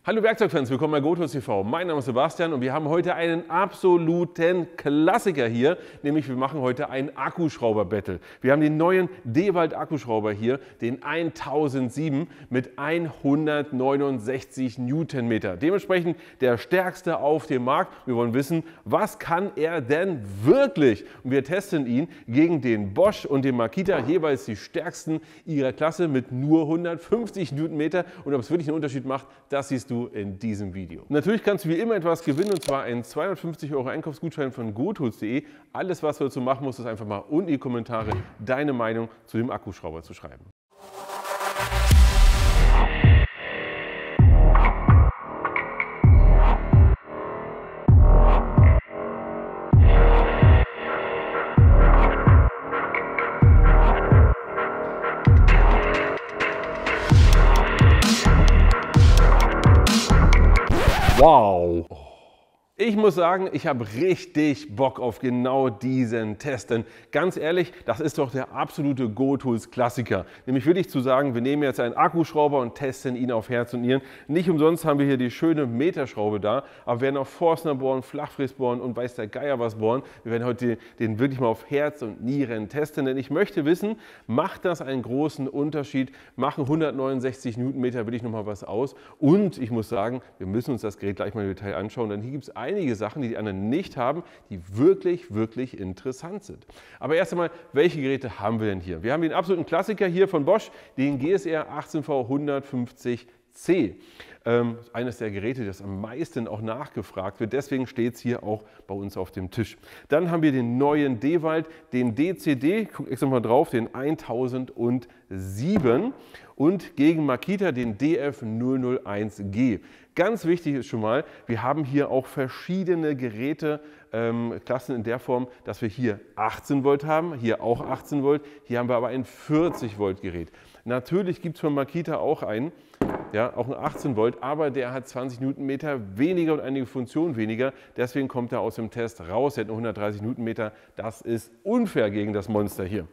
Hallo Werkzeugfans, willkommen bei GoTools TV. Mein Name ist Sebastian und wir haben heute einen absoluten Klassiker hier, nämlich wir machen heute ein Akkuschrauber-Battle. Wir haben den neuen Dewalt Akkuschrauber hier, den 1007 mit 169 Newtonmeter. Dementsprechend der stärkste auf dem Markt. Wir wollen wissen, was kann er denn wirklich? Und wir testen ihn gegen den Bosch und den Makita, jeweils die stärksten ihrer Klasse mit nur 150 Newtonmeter. Und ob es wirklich einen Unterschied macht, das siehst du in diesem Video. Natürlich kannst du wie immer etwas gewinnen, und zwar einen 250 € Einkaufsgutschein von GoTools.de. Alles, was du dazu machen musst, ist einfach mal unten in die Kommentare deine Meinung zu dem Akkuschrauber zu schreiben. Wow! Ich muss sagen, ich habe richtig Bock auf genau diesen Test, denn ganz ehrlich, das ist doch der absolute GoTools-Klassiker. Nämlich wirklich zu sagen, wir nehmen jetzt einen Akkuschrauber und testen ihn auf Herz und Nieren. Nicht umsonst haben wir hier die schöne Meterschraube da, aber wir werden auch Forstner bohren, Flachfräs bohren und weiß der Geier was bohren. Wir werden heute den wirklich mal auf Herz und Nieren testen, denn ich möchte wissen, macht das einen großen Unterschied? Machen 169 Newtonmeter wirklich nochmal was aus? Und ich muss sagen, wir müssen uns das Gerät gleich mal im Detail anschauen, denn hier gibt es einige Sachen, die die anderen nicht haben, die wirklich, wirklich interessant sind. Aber erst einmal, welche Geräte haben wir denn hier? Wir haben den absoluten Klassiker hier von Bosch, den GSR 18V 150C. Eines der Geräte, das am meisten auch nachgefragt wird. Deswegen steht es hier auch bei uns auf dem Tisch. Dann haben wir den neuen Dewalt, den DCD, guck extra mal drauf, den 1007 und gegen Makita den DF001G. Ganz wichtig ist schon mal, wir haben hier auch verschiedene Geräteklassen in der Form, dass wir hier 18 Volt haben, hier auch 18 Volt, hier haben wir aber ein 40 Volt Gerät. Natürlich gibt es von Makita auch einen, ja, auch ein 18 Volt, aber der hat 20 Newtonmeter weniger und einige Funktionen weniger. Deswegen kommt er aus dem Test raus. Er hat nur 130 Newtonmeter. Das ist unfair gegen das Monster hier.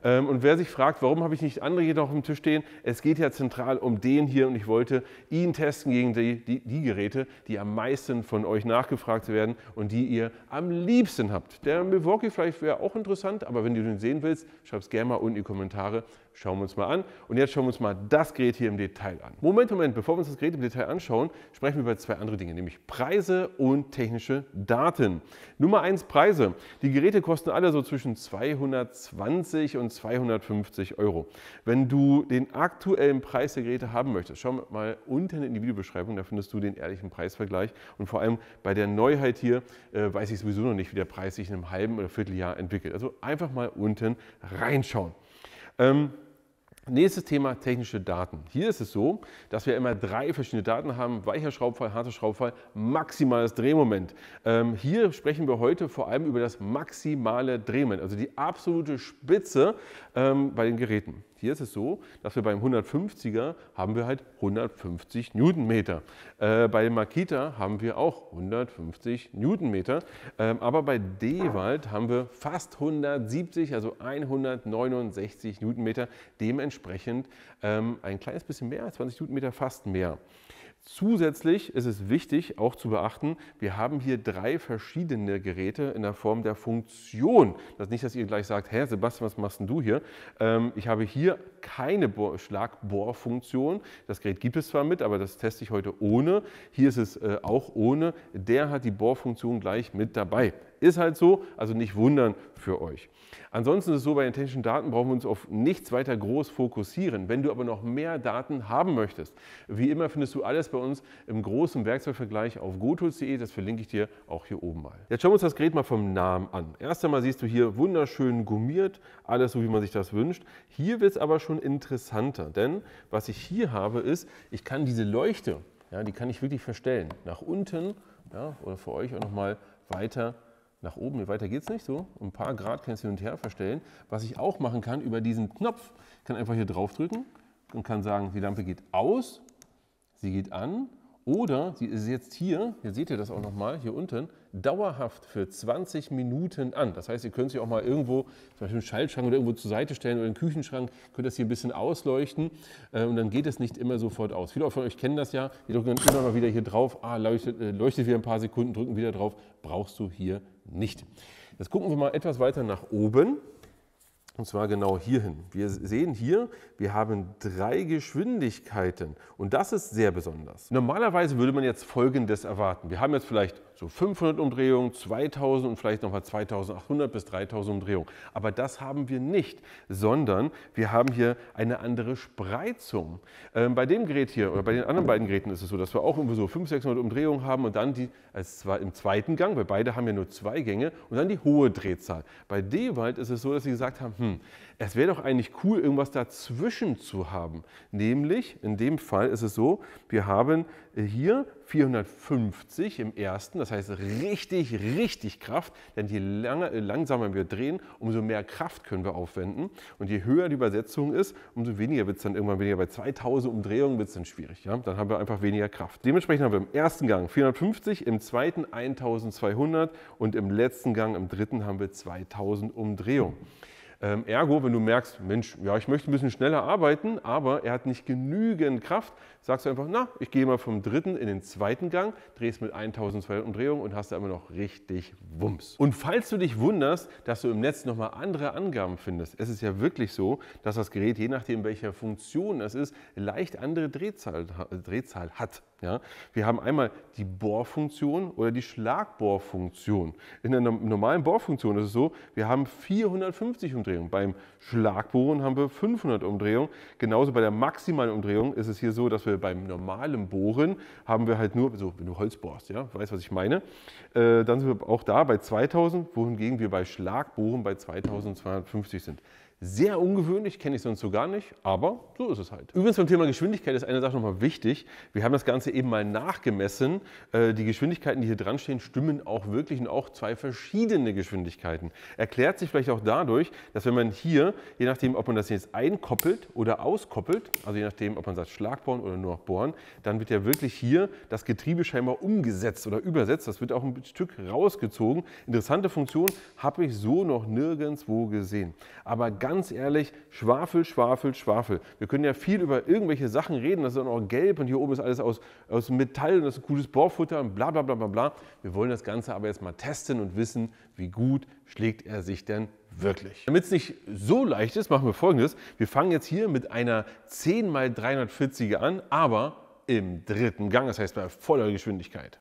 Und wer sich fragt, warum habe ich nicht andere hier noch auf dem Tisch stehen, es geht ja zentral um den hier und ich wollte ihn testen gegen die Geräte, die am meisten von euch nachgefragt werden und die ihr am liebsten habt. Der Milwaukee vielleicht wäre auch interessant, aber wenn du den sehen willst, schreib es gerne mal unten in die Kommentare. Schauen wir uns mal an. Und jetzt schauen wir uns mal das Gerät hier im Detail an. Moment, bevor wir uns das Gerät im Detail anschauen, sprechen wir über zwei andere Dinge, nämlich Preise und technische Daten. Nummer 1, Preise. Die Geräte kosten alle so zwischen 220 und 250 €. Wenn du den aktuellen Preis der Geräte haben möchtest, schau mal unten in die Videobeschreibung, da findest du den ehrlichen Preisvergleich. Und vor allem bei der Neuheit hier weiß ich sowieso noch nicht, wie der Preis sich in einem halben oder Vierteljahr entwickelt. Also einfach mal unten reinschauen. Nächstes Thema, technische Daten. Hier ist es so, dass wir immer 3 verschiedene Daten haben: weicher Schraubfall, harter Schraubfall, maximales Drehmoment. Hier sprechen wir heute vor allem über das maximale Drehmoment, also die absolute Spitze bei den Geräten. Hier ist es so, dass wir beim 150er haben wir halt 150 Newtonmeter. Bei dem Makita haben wir auch 150 Newtonmeter. Aber bei Dewalt haben wir fast 170, also 169 Newtonmeter. Dementsprechend ein kleines bisschen mehr, 20 Newtonmeter, fast mehr. Zusätzlich ist es wichtig auch zu beachten, wir haben hier 3 verschiedene Geräte in der Form der Funktion. Das ist nicht, dass ihr gleich sagt, hä Sebastian, was machst denn du hier? Ich habe hier keine Schlagbohrfunktion. Das Gerät gibt es zwar mit, aber das teste ich heute ohne. Hier ist es auch ohne. Der hat die Bohrfunktion gleich mit dabei. Ist halt so, also nicht wundern für euch. Ansonsten ist es so, bei den technischen Daten brauchen wir uns auf nichts weiter groß fokussieren. Wenn du aber noch mehr Daten haben möchtest, wie immer findest du alles bei uns im großen Werkzeugvergleich auf GoTools.de. Das verlinke ich dir auch hier oben mal. Jetzt schauen wir uns das Gerät mal vom Namen an. Erst einmal siehst du hier wunderschön gummiert, alles so, wie man sich das wünscht. Hier wird es aber schon interessanter, denn was ich hier habe ist, ich kann diese Leuchte, ja, die kann ich wirklich verstellen. Nach unten, ja, oder für euch auch nochmal weiter nach oben, weiter geht es nicht, so ein paar Grad kannst du hin und her verstellen. Was ich auch machen kann über diesen Knopf, ich kann einfach hier drauf drücken und kann sagen, die Lampe geht aus, sie geht an Oder sie ist jetzt hier seht ihr das auch nochmal, hier unten, dauerhaft für 20 Minuten an. Das heißt, ihr könnt sie auch mal irgendwo, zum Beispiel einen Schaltschrank oder irgendwo zur Seite stellen oder einen Küchenschrank, könnt das hier ein bisschen ausleuchten und dann geht es nicht immer sofort aus. Viele von euch kennen das ja, die drücken dann immer mal wieder hier drauf, leuchtet wieder ein paar Sekunden, drücken wieder drauf, brauchst du hier nicht. Jetzt gucken wir mal etwas weiter nach oben. Und zwar genau hierhin. Wir sehen hier, wir haben 3 Geschwindigkeiten und das ist sehr besonders. Normalerweise würde man jetzt Folgendes erwarten. Wir haben jetzt vielleicht so 500 Umdrehungen, 2000 und vielleicht nochmal 2800 bis 3000 Umdrehungen. Aber das haben wir nicht, sondern wir haben hier eine andere Spreizung. Bei dem Gerät hier oder bei den anderen beiden Geräten ist es so, dass wir auch irgendwie so 500, 600 Umdrehungen haben und dann die im zweiten Gang, weil beide haben ja nur 2 Gänge und dann die hohe Drehzahl. Bei Dewald ist es so, dass sie gesagt haben, es wäre doch eigentlich cool, irgendwas dazwischen zu haben. Nämlich, in dem Fall ist es so, wir haben hier 450 im ersten, das heißt richtig Kraft, denn je langsamer wir drehen, umso mehr Kraft können wir aufwenden. Und je höher die Übersetzung ist, umso weniger wird es dann irgendwann weniger. Bei 2000 Umdrehungen wird es dann schwierig. Ja? Dann haben wir einfach weniger Kraft. Dementsprechend haben wir im ersten Gang 450, im zweiten 1200 und im letzten Gang, im dritten, haben wir 2000 Umdrehungen. Ergo, wenn du merkst, Mensch, ja, ich möchte ein bisschen schneller arbeiten, aber er hat nicht genügend Kraft, sagst du einfach, na, ich gehe mal vom dritten in den zweiten Gang, drehst mit 1200 Umdrehungen und hast da immer noch richtig Wumms. Und falls du dich wunderst, dass du im Netz nochmal andere Angaben findest, es ist ja wirklich so, dass das Gerät, je nachdem welcher Funktion es ist, leicht andere Drehzahl hat. Ja? Wir haben einmal die Bohrfunktion oder die Schlagbohrfunktion. In der normalen Bohrfunktion ist es so, wir haben 450 Umdrehungen. Beim Schlagbohren haben wir 500 Umdrehungen. Genauso bei der maximalen Umdrehung ist es hier so, dass wir beim normalen Bohren haben wir halt nur, so wenn du Holz bohrst, ja, weißt was ich meine, dann sind wir auch da bei 2000, wohingegen wir bei Schlagbohren bei 2250 sind. Sehr ungewöhnlich, kenne ich sonst so gar nicht, aber so ist es halt. Übrigens beim Thema Geschwindigkeit ist eine Sache nochmal wichtig. Wir haben das Ganze eben mal nachgemessen. Die Geschwindigkeiten, die hier dran stehen, stimmen auch wirklich und auch 2 verschiedene Geschwindigkeiten. Erklärt sich vielleicht auch dadurch, dass wenn man hier, je nachdem, ob man das jetzt einkoppelt oder auskoppelt, also je nachdem, ob man sagt Schlagbohren oder nur noch bohren, dann wird ja wirklich hier das Getriebe scheinbar umgesetzt oder übersetzt. Das wird auch ein Stück rausgezogen. Interessante Funktion habe ich so noch nirgendwo gesehen. Aber ganz ehrlich, Schwafel. Wir können ja viel über irgendwelche Sachen reden, das ist dann auch gelb und hier oben ist alles aus Metall und das ist ein cooles Bohrfutter und bla bla bla bla bla. Wir wollen das Ganze aber jetzt mal testen und wissen, wie gut schlägt er sich denn wirklich. Damit es nicht so leicht ist, machen wir Folgendes. Wir fangen jetzt hier mit einer 10x340er an, aber im dritten Gang, das heißt bei voller Geschwindigkeit.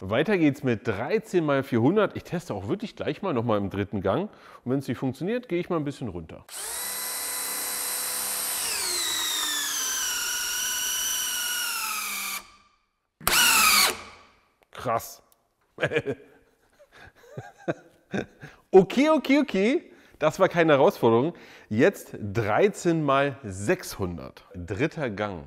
Weiter geht's mit 13x400. Ich teste auch wirklich gleich mal nochmal im dritten Gang. Und wenn es nicht funktioniert, gehe ich mal ein bisschen runter. Krass. Okay. Das war keine Herausforderung. Jetzt 13x600. Dritter Gang.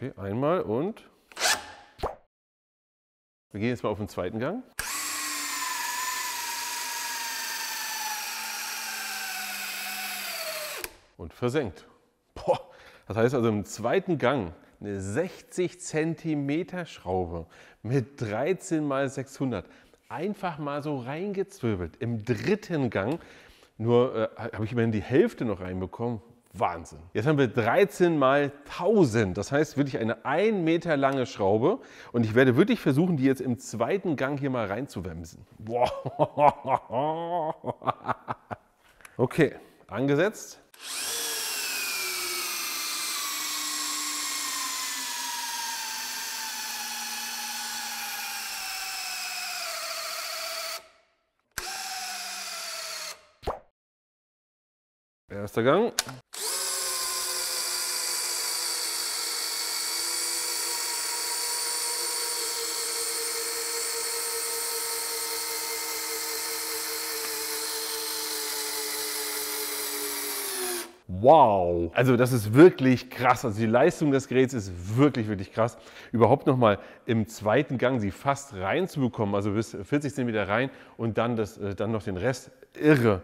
Okay, einmal und wir gehen jetzt mal auf den zweiten Gang. Und versenkt. Boah, das heißt also im zweiten Gang eine 60 cm Schraube mit 13x600 einfach mal so reingezwirbelt. Im dritten Gang nur habe ich immerhin die Hälfte noch reinbekommen. Wahnsinn. Jetzt haben wir 13x1000, das heißt wirklich eine 1 Meter lange Schraube und ich werde wirklich versuchen, die jetzt im zweiten Gang hier mal reinzuwemsen. Okay, angesetzt. Erster Gang. Wow! Also das ist wirklich krass. Also die Leistung des Geräts ist wirklich, wirklich krass. Überhaupt nochmal im zweiten Gang sie fast reinzubekommen, also bis 40 cm rein und dann, dann noch den Rest. Irre.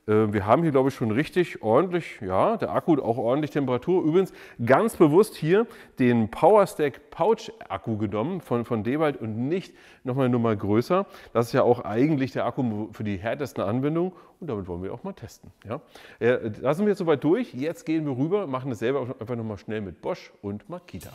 Wir haben hier, glaube ich, schon richtig ordentlich, ja, der Akku hat auch ordentlich Temperatur. Übrigens ganz bewusst hier den PowerStack Pouch Akku genommen von Dewalt und nicht nochmal eine Nummer größer. Das ist ja auch eigentlich der Akku für die härtesten Anwendungen und damit wollen wir auch mal testen. Ja. Da sind wir jetzt soweit durch. Jetzt gehen wir rüber, machen das selber einfach nochmal schnell mit Bosch und Makita.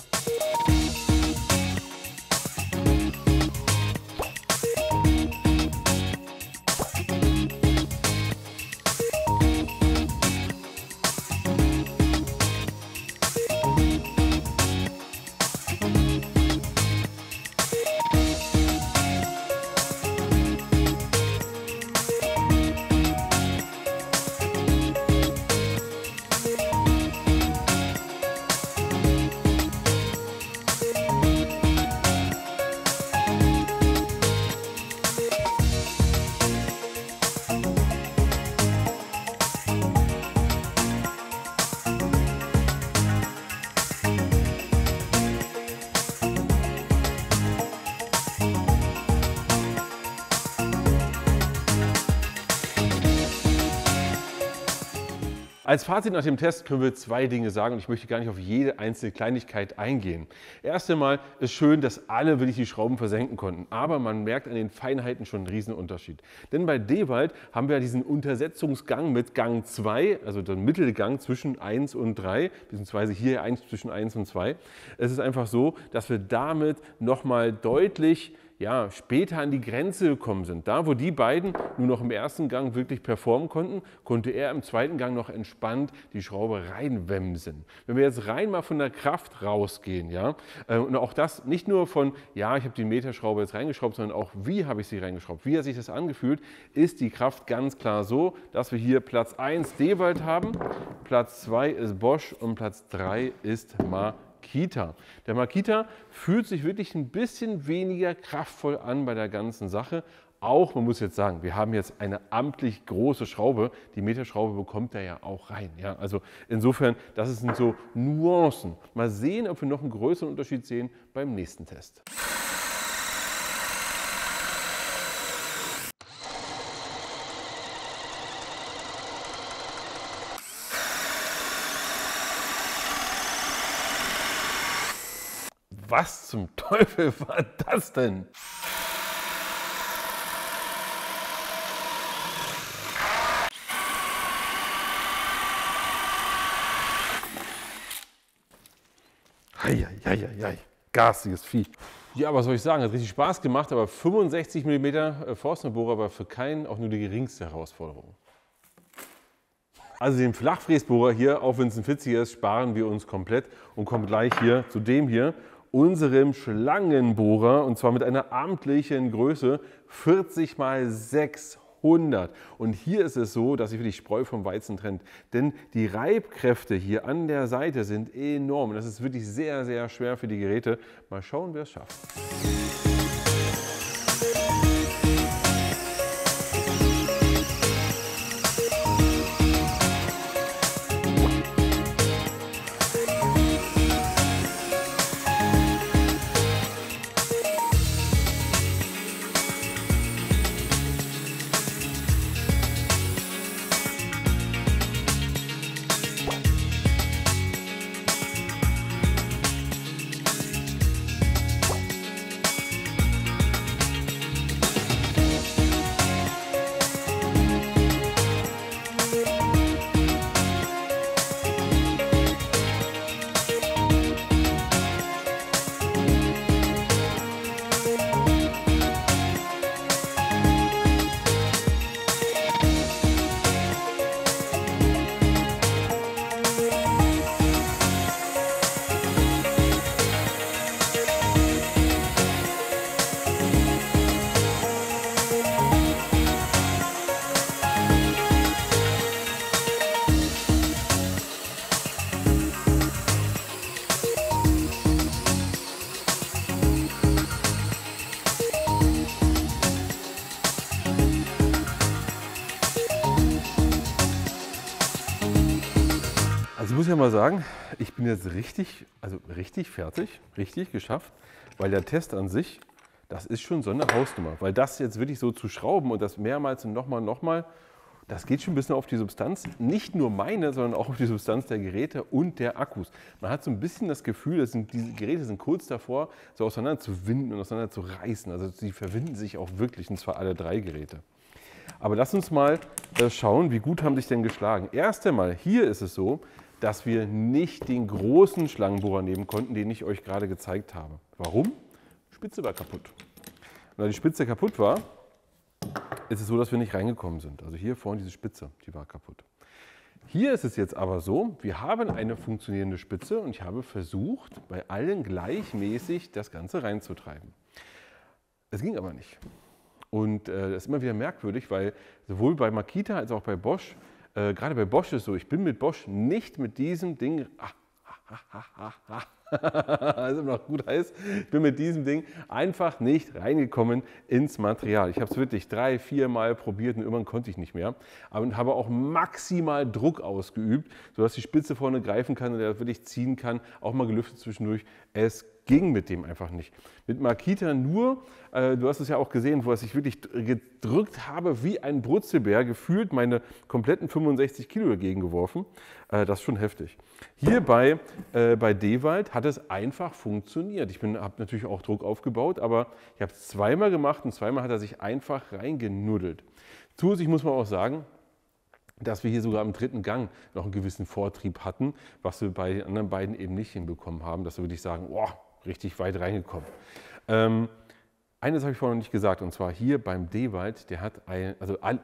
Als Fazit nach dem Test können wir zwei Dinge sagen und ich möchte gar nicht auf jede einzelne Kleinigkeit eingehen. Erst einmal ist schön, dass alle wirklich die Schrauben versenken konnten, aber man merkt an den Feinheiten schon einen riesen Unterschied. Denn bei Dewalt haben wir ja diesen Untersetzungsgang mit Gang 2, also den Mittelgang zwischen 1 und 3, beziehungsweise hier zwischen 1 und 2. Es ist einfach so, dass wir damit nochmal deutlich später an die Grenze gekommen sind. Da, wo die beiden nur noch im ersten Gang wirklich performen konnten, konnte er im zweiten Gang noch entspannt die Schraube reinwemsen. Wenn wir jetzt rein mal von der Kraft rausgehen, und auch das nicht nur von, ich habe die Meterschraube jetzt reingeschraubt, sondern auch, wie habe ich sie reingeschraubt, wie hat sich das angefühlt, ist die Kraft ganz klar so, dass wir hier Platz 1 Dewalt haben, Platz 2 ist Bosch und Platz 3 ist Makita. Der Makita fühlt sich wirklich ein bisschen weniger kraftvoll an bei der ganzen Sache. Auch, man muss jetzt sagen, wir haben jetzt eine amtlich große Schraube. Die Meterschraube bekommt er ja auch rein. Ja? Also insofern, das sind so Nuancen. Mal sehen, ob wir noch einen größeren Unterschied sehen beim nächsten Test. Was zum Teufel war das denn? Eieieiei, garstiges Vieh. Ja, was soll ich sagen, hat richtig Spaß gemacht, aber 65 mm Forstnerbohrer war für keinen auch nur die geringste Herausforderung. Also den Flachfräsbohrer hier, auch wenn es ein 40er ist, sparen wir uns komplett und kommen gleich hier zu dem hier, unserem Schlangenbohrer, und zwar mit einer amtlichen Größe 40 x 600. Und hier ist es so, dass sich wirklich Spreu vom Weizen trennt, denn die Reibkräfte hier an der Seite sind enorm. Und das ist wirklich sehr, sehr schwer für die Geräte. Mal schauen, wer es schafft. muss ja mal sagen, ich bin jetzt richtig fertig, richtig geschafft, weil der Test an sich, das ist schon so eine Hausnummer. Weil das jetzt wirklich so zu schrauben und das mehrmals und nochmal, das geht schon ein bisschen auf die Substanz. Nicht nur meine, sondern auch auf die Substanz der Geräte und der Akkus. Man hat so ein bisschen das Gefühl, diese Geräte sind kurz davor, so auseinander zu winden und auseinander zu reißen. Also sie verwinden sich auch wirklich, und zwar alle 3 Geräte. Aber lass uns mal schauen, wie gut haben sich denn geschlagen. Erst einmal, hier ist es so, dass wir nicht den großen Schlangenbohrer nehmen konnten, den ich euch gerade gezeigt habe. Warum? Die Spitze war kaputt. Und weil die Spitze kaputt war, ist es so, dass wir nicht reingekommen sind. Also hier vorne diese Spitze, die war kaputt. Hier ist es jetzt aber so, wir haben eine funktionierende Spitze und ich habe versucht, bei allen gleichmäßig das Ganze reinzutreiben. Es ging aber nicht. Und das ist immer wieder merkwürdig, weil sowohl bei Makita als auch bei Bosch, gerade bei Bosch ist es so, ich bin mit Bosch nicht mit diesem Ding, also immer noch gut heiß, ich bin mit diesem Ding einfach nicht reingekommen ins Material. Ich habe es wirklich 3, 4 Mal probiert und irgendwann konnte ich nicht mehr. Aber habe auch maximal Druck ausgeübt, sodass die Spitze vorne greifen kann und er wirklich ziehen kann, auch mal gelüftet zwischendurch. Es ging mit dem einfach nicht. Mit Makita nur, du hast es ja auch gesehen, wo ich wirklich gedrückt habe wie ein Brutzelbär, gefühlt meine kompletten 65 Kilo dagegen geworfen. Das ist schon heftig. Hier bei Dewald hat es einfach funktioniert. Ich habe natürlich auch Druck aufgebaut, aber ich habe es zweimal gemacht und zweimal hat er sich einfach reingenuddelt. Zusätzlich muss man auch sagen, dass wir hier sogar im 3. Gang noch einen gewissen Vortrieb hatten, was wir bei den anderen beiden eben nicht hinbekommen haben, dass wir wirklich sagen, oh, richtig weit reingekommen. Eines habe ich vorhin noch nicht gesagt, und zwar hier beim Dewald,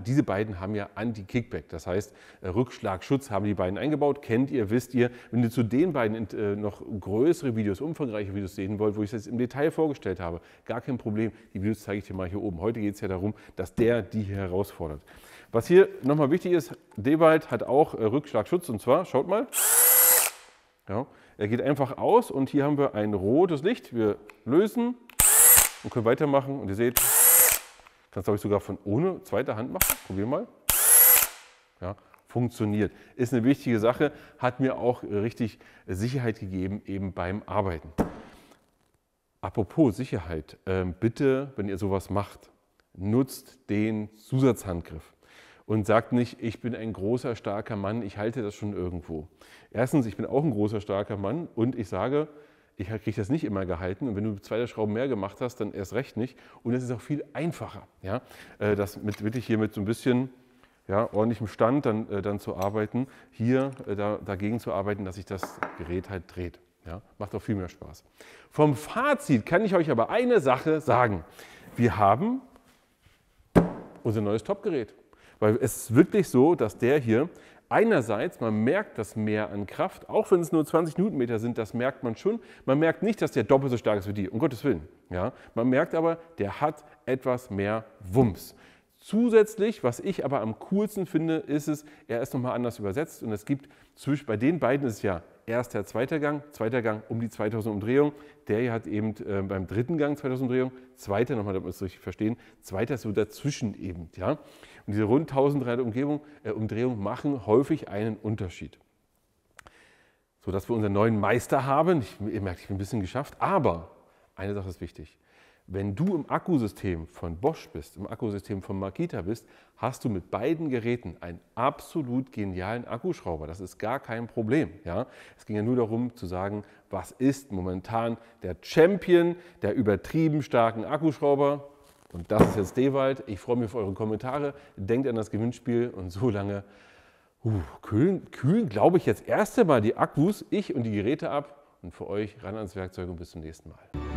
diese beiden haben ja Anti-Kickback, das heißt Rückschlagschutz haben die beiden eingebaut, kennt ihr, wisst ihr. Wenn ihr zu den beiden noch größere Videos, umfangreiche Videos sehen wollt, wo ich es jetzt im Detail vorgestellt habe, gar kein Problem, die Videos zeige ich dir mal hier oben. Heute geht es ja darum, dass die hier herausfordert. Was hier nochmal wichtig ist, Dewald hat auch Rückschlagschutz, und zwar, schaut mal, ja, er geht einfach aus und hier haben wir ein rotes Licht, wir lösen und können weitermachen und ihr seht, ich kann es glaube ich sogar von ohne zweiter Hand machen, probier mal, ja, funktioniert. Ist eine wichtige Sache, hat mir auch richtig Sicherheit gegeben eben beim Arbeiten. Apropos Sicherheit, bitte, wenn ihr sowas macht, nutzt den Zusatzhandgriff. Und sagt nicht, ich bin ein großer, starker Mann, ich halte das schon irgendwo. Erstens, ich bin auch ein großer, starker Mann und ich sage, ich kriege das nicht immer gehalten und wenn du 2 Schrauben mehr gemacht hast, dann erst recht nicht. Und es ist auch viel einfacher, ja, das wirklich hier mit so ein bisschen ordentlichem Stand dann zu arbeiten, hier dagegen zu arbeiten, dass sich das Gerät halt dreht. Ja, macht auch viel mehr Spaß. Vom Fazit kann ich euch aber eine Sache sagen. Wir haben unser neues Topgerät. Weil es ist wirklich so, dass der hier einerseits, man merkt das mehr an Kraft, auch wenn es nur 20 Newtonmeter sind, das merkt man schon. Man merkt nicht, dass der doppelt so stark ist wie die, um Gottes Willen. Ja? Man merkt aber, der hat etwas mehr Wumms. Zusätzlich, was ich aber am coolsten finde, ist es, er ist nochmal anders übersetzt und es gibt bei den beiden ist es ja erster, zweiter Gang um die 2000 Umdrehungen. Der hier hat eben beim 3. Gang 2000 Umdrehungen, zweiter, nochmal, damit wir es richtig verstehen, zweiter ist so dazwischen eben. Ja? Und diese rund 1300 Umdrehungen machen häufig einen Unterschied. So dass wir unseren neuen Meister haben. Ihr merkt, ich bin ein bisschen geschafft, aber eine Sache ist wichtig. Wenn du im Akkusystem von Bosch bist, im Akkusystem von Makita bist, hast du mit beiden Geräten einen absolut genialen Akkuschrauber. Das ist gar kein Problem. Ja? Es ging ja nur darum zu sagen, was ist momentan der Champion der übertrieben starken Akkuschrauber. Und das ist jetzt Dewald. Ich freue mich auf eure Kommentare. Denkt an das Gewinnspiel und so lange kühlen, glaube ich, jetzt erst einmal die Akkus, ich und die Geräte ab. Und für euch ran ans Werkzeug und bis zum nächsten Mal.